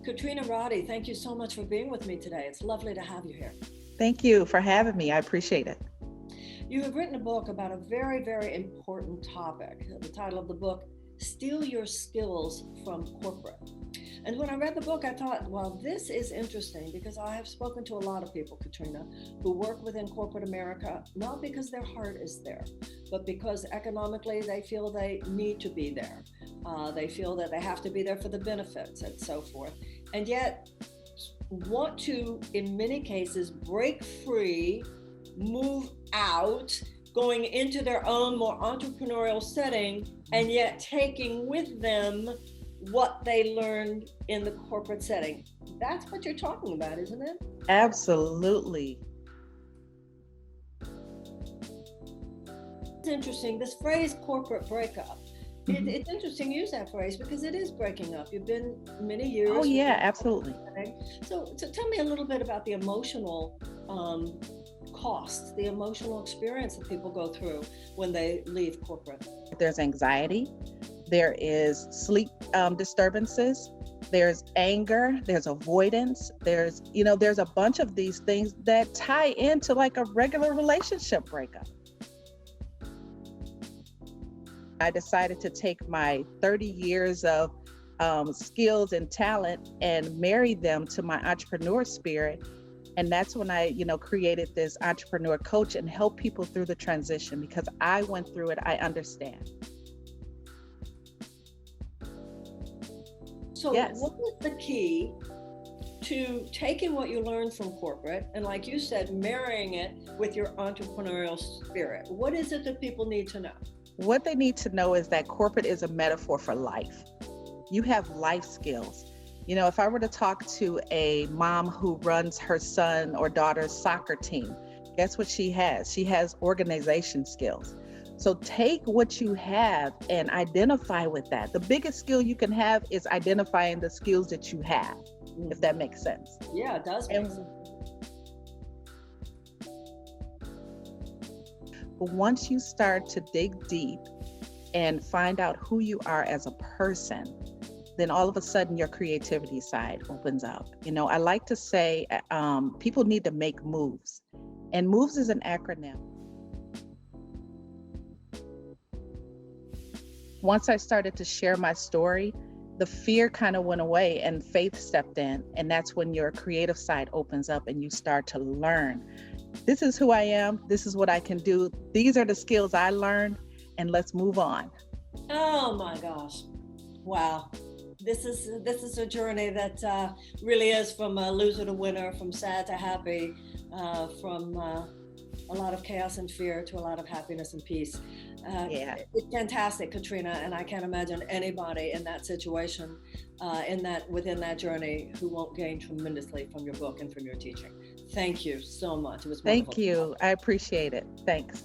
Katrina Roddy, thank you so much for being with me today. It's lovely to have you here. Thank you for having me. I appreciate it. You have written a book about a very, very important topic. The title of the book, Steal Your Skills from Corporate. And when I read the book, I thought, well, this is interesting because I have spoken to a lot of people, Katrina, who work within corporate America, not because their heart is there, but because economically they feel they need to be there. They feel that they have to be there for the benefits and so forth. And yet want to, in many cases, break free, move out, going into their own more entrepreneurial setting, and yet taking with them what they learned in the corporate setting. That's what you're talking about, isn't it? Absolutely. It's interesting, this phrase corporate breakup. It's interesting you use that phrase because it is breaking up. You've been many years. Oh yeah, absolutely. So tell me a little bit about the emotional costs, the emotional experience that people go through when they leave corporate. There's anxiety, there is sleep disturbances, there's anger, there's avoidance, there's a bunch of these things that tie into like a regular relationship breakup. I decided to take my 30 years of skills and talent and marry them to my entrepreneur spirit. And that's when I, created this entrepreneur coach and help people through the transition because I went through it. I understand. So yes. What is the key to taking what you learned from corporate and, like you said, marrying it with your entrepreneurial spirit? What is it that people need to know? What they need to know is that corporate is a metaphor for life. You have life skills. If I were to talk to a mom who runs her son or daughter's soccer team, guess what she has? She has organization skills. So take what you have and identify with that. The biggest skill you can have is identifying the skills that you have, if that makes sense. Yeah, it does make sense. But once you start to dig deep and find out who you are as a person, then all of a sudden your creativity side opens up. I like to say people need to make moves, and moves is an acronym. Once I started to share my story, the fear kind of went away and faith stepped in, and that's when your creative side opens up and you start to learn. This is who I am. This is what I can do. These are the skills I learned, and let's move on. Oh my gosh. Wow. This is a journey that really is from a loser to winner, from sad to happy, from a lot of chaos and fear to a lot of happiness and peace. It's fantastic, Katrina, and I can't imagine anybody in that situation, within that journey, who won't gain tremendously from your book and from your teaching. Thank you so much. It was wonderful. Thank you. I appreciate it. Thanks.